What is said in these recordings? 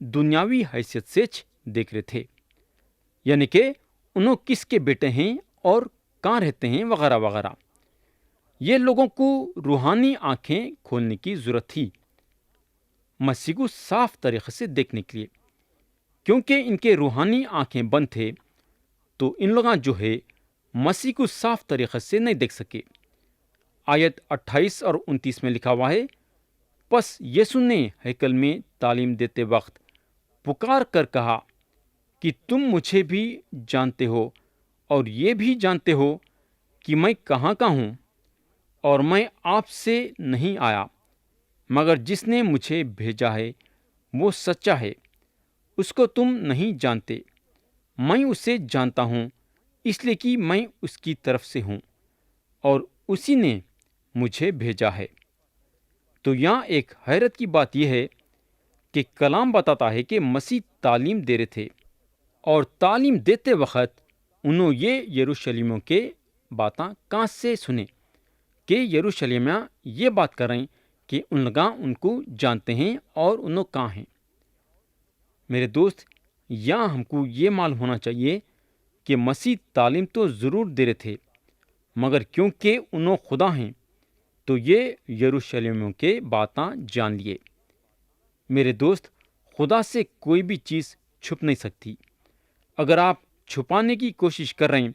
دنیاوی حیثیت سے دیکھ رہے تھے، یعنی کہ انہوں کس کے بیٹے ہیں اور کہاں رہتے ہیں وغیرہ وغیرہ۔ یہ لوگوں کو روحانی آنکھیں کھولنے کی ضرورت تھی مسیح کو صاف طریقے سے دیکھنے کے لیے، کیونکہ ان کے روحانی آنکھیں بند تھے تو ان لوگاں جو ہے مسیح کو صاف طریقے سے نہیں دیکھ سکے۔ آیت 28 اور 29 میں لکھا ہوا ہے، پس یسوع نے ہیکل میں تعلیم دیتے وقت پکار کر کہا کہ تم مجھے بھی جانتے ہو اور یہ بھی جانتے ہو کہ میں کہاں کا ہوں، اور میں آپ سے نہیں آیا، مگر جس نے مجھے بھیجا ہے وہ سچا ہے، اس کو تم نہیں جانتے، میں اسے جانتا ہوں، اس لیے کہ میں اس کی طرف سے ہوں اور اسی نے مجھے بھیجا ہے۔ تو یہاں ایک حیرت کی بات یہ ہے کہ کلام بتاتا ہے کہ مسیح تعلیم دے رہے تھے، اور تعلیم دیتے وقت انہوں یہ یروشلیمیوں کے باتیں کہاں سے سنے کہ یروشلیمیاں یہ بات کر رہے ہیں کہ ان لوگاں ان کو جانتے ہیں اور انہوں کہاں ہیں۔ میرے دوست، یہاں ہم کو یہ معلوم ہونا چاہیے کہ مسیح تعلیم تو ضرور دے رہے تھے، مگر کیونکہ انہوں خدا ہیں تو یہ یروشلیمیوں کے باتیں جان لیے۔ میرے دوست، خدا سے کوئی بھی چیز چھپ نہیں سکتی۔ اگر آپ چھپانے کی کوشش کر رہے ہیں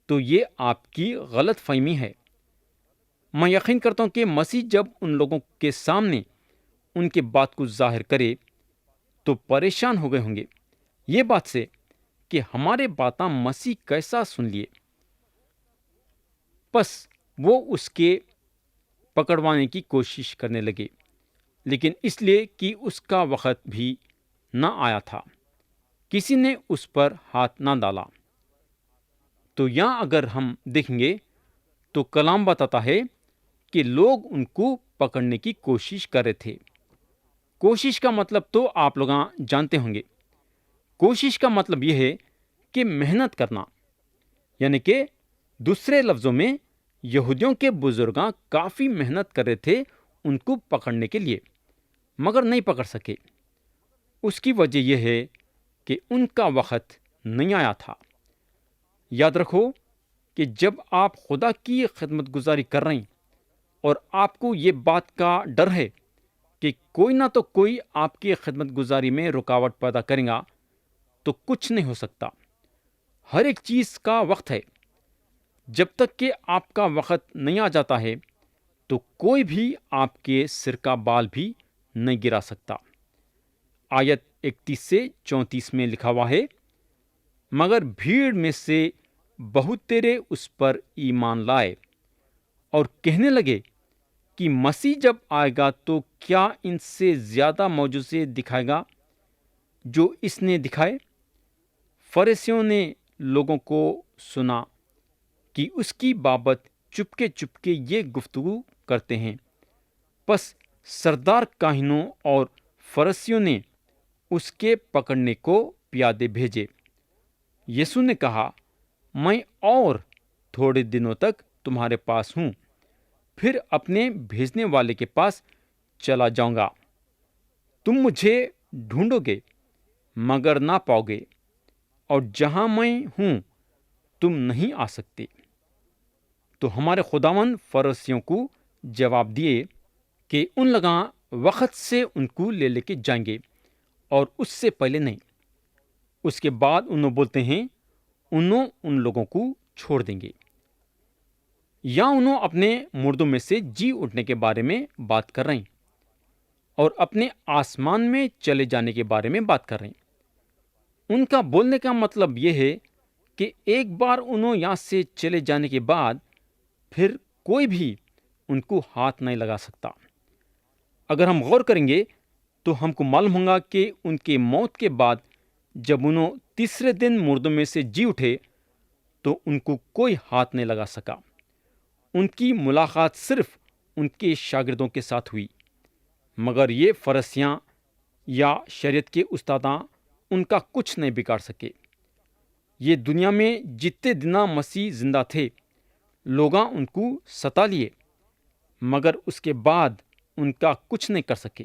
تو یہ آپ کی غلط فہمی ہے۔ میں یقین کرتا ہوں کہ مسیح جب ان لوگوں کے سامنے ان کے بات کو ظاہر کرے تو پریشان ہو گئے ہوں گے یہ بات سے کہ ہمارے باتیں مسیح کیسا سن لیے۔ پس وہ اس کے پکڑوانے کی کوشش کرنے لگے، لیکن اس لیے کہ اس کا وقت بھی نہ آیا تھا، کسی نے اس پر ہاتھ نہ ڈالا۔ تو یہاں اگر ہم دیکھیں گے تو کلام بتاتا ہے کہ لوگ ان کو پکڑنے کی کوشش کر رہے تھے۔ کوشش کا مطلب تو آپ لوگ جانتے ہوں گے۔ کوشش کا مطلب یہ ہے کہ محنت کرنا، یعنی کہ دوسرے لفظوں میں یہودیوں کے بزرگاں کافی محنت کر رہے تھے ان کو پکڑنے کے لیے، مگر نہیں پکڑ سکے۔ اس کی وجہ یہ ہے کہ ان کا وقت نہیں آیا تھا۔ یاد رکھو کہ جب آپ خدا کی خدمت گزاری کر رہے ہیں اور آپ کو یہ بات کا ڈر ہے کہ کوئی نہ تو کوئی آپ کی خدمت گزاری میں رکاوٹ پیدا کرے گا تو کچھ نہیں ہو سکتا۔ ہر ایک چیز کا وقت ہے۔ جب تک کہ آپ کا وقت نہیں آ جاتا ہے تو کوئی بھی آپ کے سر کا بال بھی نہیں گرا سکتا۔ آیت 31 سے 34 میں لکھا ہوا ہے، مگر بھیڑ میں سے بہت تیرے اس پر ایمان لائے اور کہنے لگے کہ مسیح جب آئے گا تو کیا ان سے زیادہ معجزے دکھائے گا جو اس نے دکھائے۔ فریسیوں نے لوگوں کو سنا کہ اس کی بابت چپکے یہ گفتگو کرتے ہیں، پس سردار کاہنوں اور فریسیوں نے اس کے پکڑنے کو پیادے بھیجے۔ یسوع نے کہا، میں اور تھوڑے دنوں تک تمہارے پاس ہوں، پھر اپنے بھیجنے والے کے پاس چلا جاؤں گا۔ تم مجھے ڈھونڈو گے مگر نہ پاؤ گے، اور جہاں میں ہوں تم نہیں آ سکتے۔ تو ہمارے خداوند فریسیوں کو جواب دیے کہ ان لوگاں وقت سے ان کو لے کے جائیں گے اور اس سے پہلے نہیں۔ اس کے بعد انہوں بولتے ہیں انہوں ان لوگوں کو چھوڑ دیں گے، یا انہوں اپنے مردوں میں سے جی اٹھنے کے بارے میں بات کر رہے ہیں اور اپنے آسمان میں چلے جانے کے بارے میں بات کر رہے ہیں۔ ان کا بولنے کا مطلب یہ ہے کہ ایک بار انہوں یہاں سے چلے جانے کے بعد پھر کوئی بھی ان کو ہاتھ نہیں لگا سکتا۔ اگر ہم غور کریں گے تو ہم کو معلوم ہوگا کہ ان کے موت کے بعد جب انہوں تیسرے دن مردوں میں سے جی اٹھے تو ان کو کوئی ہاتھ نہیں لگا سکا۔ ان کی ملاقات صرف ان کے شاگردوں کے ساتھ ہوئی، مگر یہ فریسیاں یا شریعت کے استاداں ان کا کچھ نہیں بگاڑ سکے۔ یہ دنیا میں جتنے دنوں مسیح زندہ تھے لوگاں ان کو ستا لیے، مگر اس کے بعد ان کا کچھ نہیں کر سکے۔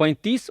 35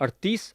38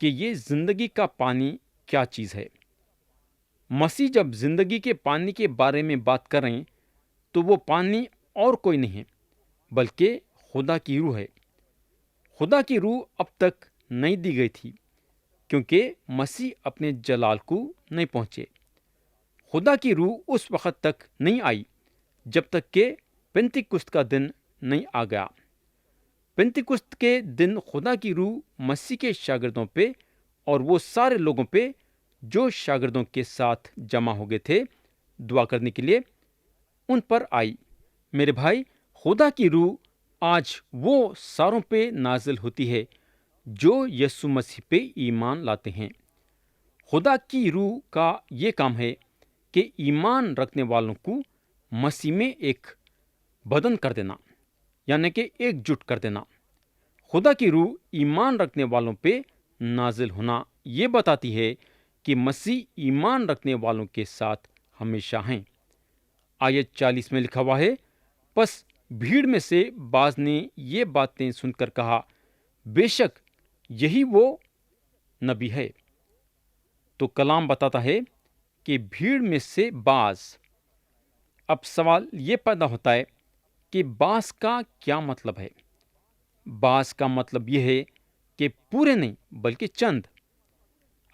کہ یہ زندگی کا پانی کیا چیز ہے۔ مسیح جب زندگی کے پانی کے بارے میں بات کر رہے ہیں تو وہ پانی اور کوئی نہیں ہے بلکہ خدا کی روح ہے۔ خدا کی روح اب تک نہیں دی گئی تھی کیونکہ مسیح اپنے جلال کو نہیں پہنچے۔ خدا کی روح اس وقت تک نہیں آئی جب تک کہ پینتیکست کا دن نہیں آ گیا۔ پینتیکست کے دن خدا کی روح مسیح کے شاگردوں پہ اور وہ سارے لوگوں پہ جو شاگردوں کے ساتھ جمع ہو گئے تھے دعا کرنے کے لیے، ان پر آئی۔ میرے بھائی، خدا کی روح آج وہ ساروں پہ نازل ہوتی ہے جو یسوع مسیح پہ ایمان لاتے ہیں۔ خدا کی روح کا یہ کام ہے کہ ایمان رکھنے والوں کو مسیح میں ایک بدن کر دینا، یعنی کہ ایک جٹ کر دینا۔ خدا کی روح ایمان رکھنے والوں پہ نازل ہونا یہ بتاتی ہے کہ مسیح ایمان رکھنے والوں کے ساتھ ہمیشہ ہیں۔ آیت 40 میں لکھا ہوا ہے، پس بھیڑ میں سے بعض نے یہ باتیں سن کر کہا، بے شک یہی وہ نبی ہے۔ تو کلام بتاتا ہے کہ بھیڑ میں سے بعض۔ اب سوال یہ پیدا ہوتا ہے کہ بعض کا کیا مطلب ہے؟ بعض کا مطلب یہ ہے کہ پورے نہیں بلکہ چند۔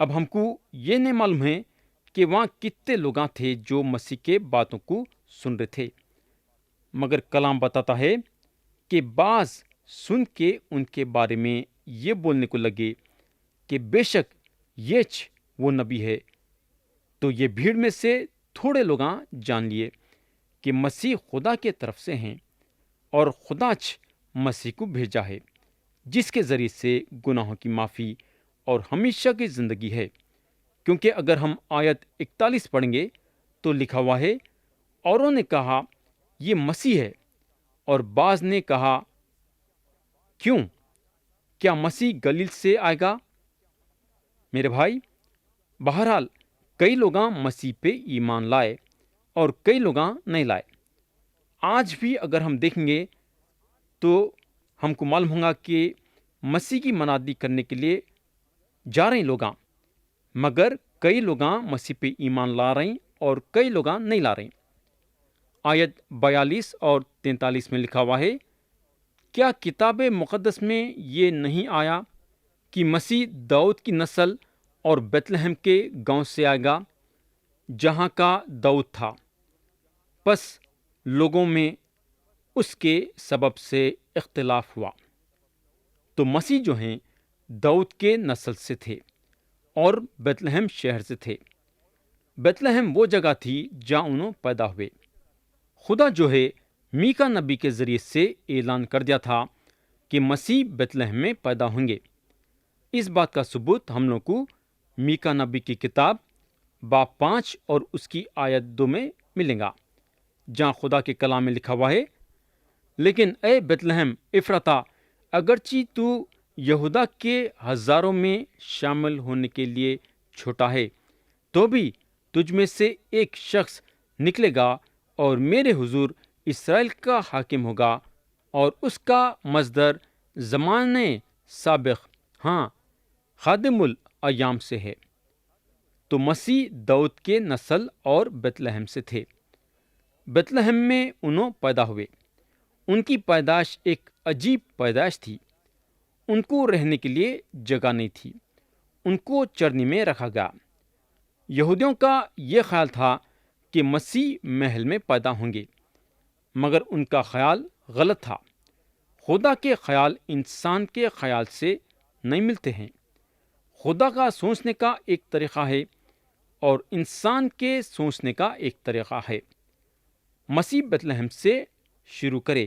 اب ہم کو یہ نہیں معلوم ہے کہ وہاں کتنے لوگ تھے جو مسیح کے باتوں کو سن رہے تھے، مگر کلام بتاتا ہے کہ بعض سن کے ان کے بارے میں یہ بولنے کو لگے کہ بے شک یہ وہ نبی ہے۔ تو یہ بھیڑ میں سے تھوڑے لوگ جان لیے کہ مسیح خدا کے طرف سے ہیں اور خدا مسیح کو بھیجا ہے جس کے ذریعے سے گناہوں کی معافی اور ہمیشہ کی زندگی ہے۔ کیونکہ اگر ہم آیت 41 پڑھیں گے تو لکھا ہوا ہے، اوروں نے کہا یہ مسیح ہے، اور بعض نے کہا کیوں؟ کیا مسیح گلیل سے آئے گا؟ میرے بھائی، بہرحال کئی لوگ مسیح پہ ایمان لائے اور کئی لوگ نہیں لائے۔ آج بھی اگر ہم دیکھیں گے تو ہم کو معلوم ہوگا کہ مسیح کی منادی کرنے کے لیے جا رہے ہیں لوگ، مگر کئی لوگ مسیح پہ ایمان لا رہے ہیں اور کئی لوگ نہیں لا رہے ہیں۔ آیت 42 اور 43 میں لکھا ہوا ہے، کیا کتاب مقدس میں یہ نہیں آیا کہ مسیح داؤد کی نسل اور بیتلہم کے گاؤں سے آئے گا جہاں کا داؤد تھا؟ پس لوگوں میں اس کے سبب سے اختلاف ہوا۔ تو مسیح جو ہیں داؤد کے نسل سے تھے اور بیتلہم شہر سے تھے۔ بیتلہم وہ جگہ تھی جہاں انہوں پیدا ہوئے۔ خدا جو ہے میکا نبی کے ذریعے سے اعلان کر دیا تھا کہ مسیح بیتلہم میں پیدا ہوں گے۔ اس بات کا ثبوت ہم لوگ کو میکا نبی کی کتاب باب 5 اور اس کی آیت 2 میں ملے گا، جہاں خدا کے کلام میں لکھا ہوا ہے، لیکن اے بیتلہم افراتا، اگرچہ تو یہودا کے ہزاروں میں شامل ہونے کے لیے چھوٹا ہے، تو بھی تجھ میں سے ایک شخص نکلے گا اور میرے حضور اسرائیل کا حاکم ہوگا، اور اس کا مصدر زمانے سابق، خادم الایام سے ہے۔ تو مسیح داؤد کے نسل اور بیتلہم سے تھے۔ بیتلہم میں انہوں پیدا ہوئے۔ ان کی پیدائش ایک عجیب پیدائش تھی۔ ان کو رہنے کے لیے جگہ نہیں تھی، ان کو چرنی میں رکھا گیا۔ یہودیوں کا یہ خیال تھا کہ مسیح محل میں پیدا ہوں گے، مگر ان کا خیال غلط تھا۔ خدا کے خیال انسان کے خیال سے نہیں ملتے ہیں۔ خدا کا سوچنے کا ایک طریقہ ہے اور انسان کے سوچنے کا ایک طریقہ ہے۔ مسیح بیتلہم سے شروع کرے،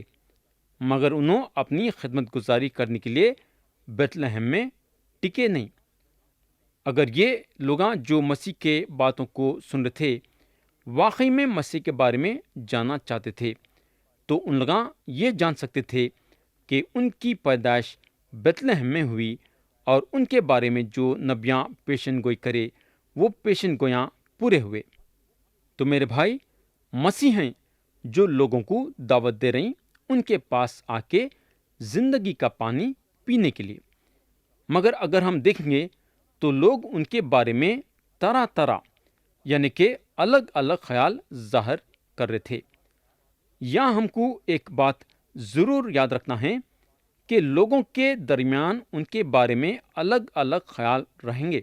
مگر انہوں اپنی خدمت گزاری کرنے کے لیے بیتلہم میں ٹکے نہیں۔ اگر یہ لوگ جو مسیح کے باتوں کو سن رہے تھے واقعی میں مسیح کے بارے میں جاننا چاہتے تھے، تو ان لوگ یہ جان سکتے تھے کہ ان کی پیدائش بیتلہم میں ہوئی، اور ان کے بارے میں جو نبیاں پیشن گوئی کرے وہ پیشن گویاں پورے ہوئے۔ تو میرے بھائی، مسیح ہیں جو لوگوں کو دعوت دے رہے ہیں ان کے پاس آ کے زندگی کا پانی پینے کے لیے۔ مگر اگر ہم دیکھیں گے تو لوگ ان کے بارے میں طرح طرح یعنی کہ الگ الگ خیال ظاہر کر رہے تھے۔ یہاں ہم کو ایک بات ضرور یاد رکھنا ہے کہ لوگوں کے درمیان ان کے بارے میں الگ الگ خیال رہیں گے۔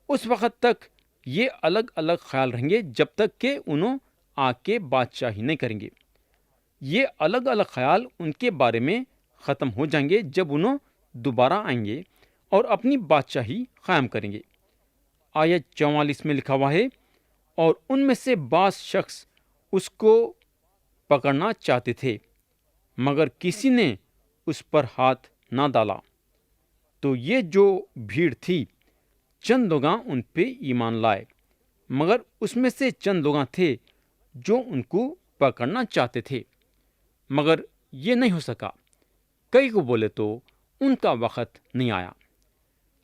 اس وقت تک یہ الگ الگ خیال رہیں گے جب تک کہ انہوں آ کے بادشاہی نہیں کریں گے۔ یہ الگ الگ خیال ان کے بارے میں ختم ہو جائیں گے جب انہوں دوبارہ آئیں گے اور اپنی بادشاہی قائم کریں گے۔ آیت 44 میں لکھا ہوا ہے، اور ان میں سے بعض شخص اس کو پکڑنا چاہتے تھے مگر کسی نے اس پر ہاتھ نہ ڈالا۔ تو یہ جو بھیڑ تھی، چند لوگاں ان پہ ایمان لائے، مگر اس میں سے چند لوگاں تھے جو ان کو پکڑنا چاہتے تھے، مگر یہ نہیں ہو سکا۔ کئی کو بولے تو ان کا وقت نہیں آیا۔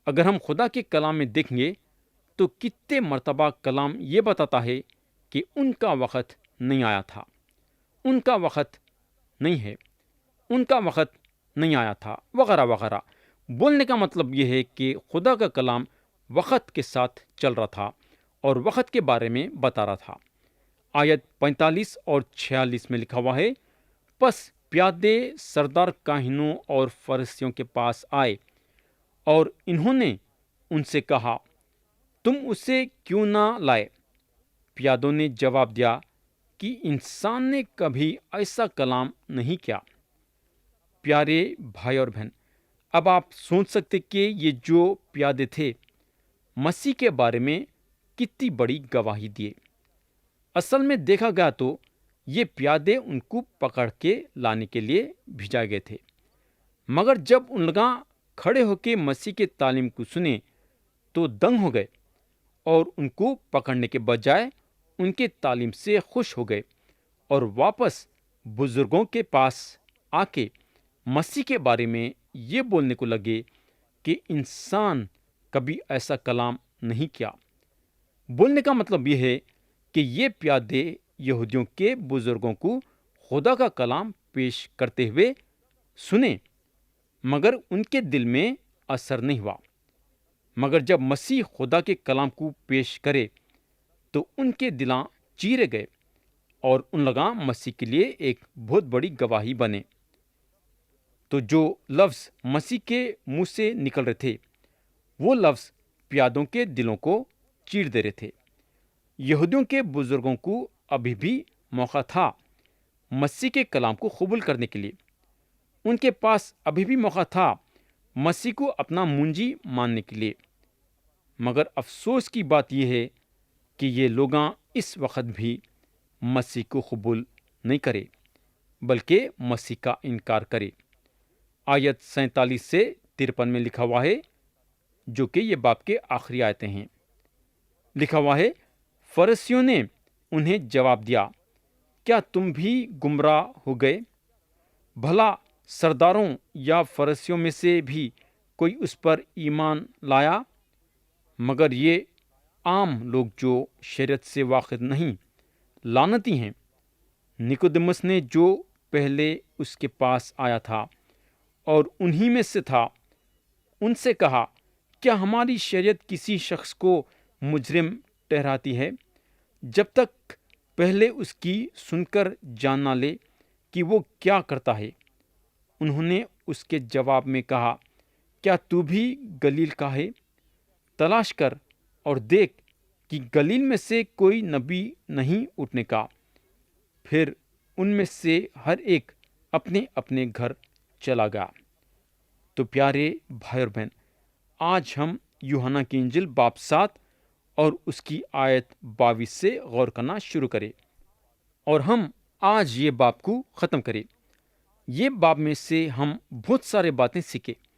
اگر ہم خدا کے کلام میں دیکھیں گے تو کتنے مرتبہ کلام یہ بتاتا ہے کہ ان کا وقت نہیں آیا تھا، ان کا وقت نہیں ہے، ان کا وقت نہیں آیا تھا، وغیرہ وغیرہ۔ بولنے کا مطلب یہ ہے کہ خدا کا کلام وقت کے ساتھ چل رہا تھا اور وقت کے بارے میں بتا رہا تھا۔ آیت 45 اور 46 میں لکھا ہوا ہے، پس پیادے سردار کاہنوں اور فرشتیوں کے پاس آئے اور انہوں نے ان سے کہا، تم اسے کیوں نہ لائے؟ پیادوں نے جواب دیا کہ انسان نے کبھی ایسا کلام نہیں کیا۔ پیارے بھائی اور بہن، اب آپ سوچ سکتے کہ یہ جو پیادے تھے مسیح کے بارے میں کتنی بڑی گواہی دیے۔ اصل میں دیکھا گیا تو یہ پیادے ان کو پکڑ کے لانے کے لیے بھیجائے گئے تھے، مگر جب ان لوگ کھڑے ہو کے مسیح کے تعلیم کو سنے تو دنگ ہو گئے اور ان کو پکڑنے کے بجائے ان کے تعلیم سے خوش ہو گئے اور واپس بزرگوں کے پاس آ کے مسیح کے بارے میں یہ بولنے کو لگے کہ انسان کبھی ایسا کلام نہیں کیا۔ بولنے کا مطلب یہ ہے کہ یہ پیادے یہودیوں کے بزرگوں کو خدا کا کلام پیش کرتے ہوئے سنے، مگر ان کے دل میں اثر نہیں ہوا۔ مگر جب مسیح خدا کے کلام کو پیش کرے تو ان کے دلاں چیرے گئے اور ان لوگاں مسیح کے لیے ایک بہت بڑی گواہی بنے۔ تو جو لفظ مسیح کے منہ سے نکل رہے تھے وہ لفظ پیادوں کے دلوں کو چیر دے رہے تھے۔ یہودیوں کے بزرگوں کو ابھی بھی موقع تھا مسیح کے کلام کو قبول کرنے کے لیے، ان کے پاس ابھی بھی موقع تھا مسیح کو اپنا منجی ماننے کے لیے، مگر افسوس کی بات یہ ہے کہ یہ لوگاں اس وقت بھی مسیح کو قبول نہیں کرے بلکہ مسیح کا انکار کرے۔ آیت 47 سے 53 میں لکھا ہوا ہے، جو کہ یہ باب کے آخری آیتیں ہیں۔ لکھا ہوا ہے، فرشتیوں نے انہیں جواب دیا، کیا تم بھی گمراہ ہو گئے؟ بھلا سرداروں یا فرشتیوں میں سے بھی کوئی اس پر ایمان لایا؟ مگر یہ عام لوگ جو شریعت سے واقف نہیں لعنتی ہیں۔ نیکودیمس نے جو پہلے اس کے پاس آیا تھا اور انہی میں سے تھا، ان سے کہا، کیا ہماری شریعت کسی شخص کو مجرم ٹھہراتی ہے جب تک پہلے اس کی سن کر جان نہ لے کہ وہ کیا کرتا ہے؟ انہوں نے اس کے جواب میں کہا، کیا تو بھی گلیل کا ہے؟ تلاش کر اور دیکھ کہ گلیل میں سے کوئی نبی نہیں اٹھنے کا۔ پھر ان میں سے ہر ایک اپنے اپنے گھر چلا گیا۔ تو پیارے بھائی اور بہن، آج ہم یوحنا کی انجیل باب 7 اور اس کی آیت 22 سے غور کرنا شروع کریں، اور ہم آج یہ باب کو ختم کریں۔ یہ باب میں سے ہم بہت سارے باتیں سیکھیں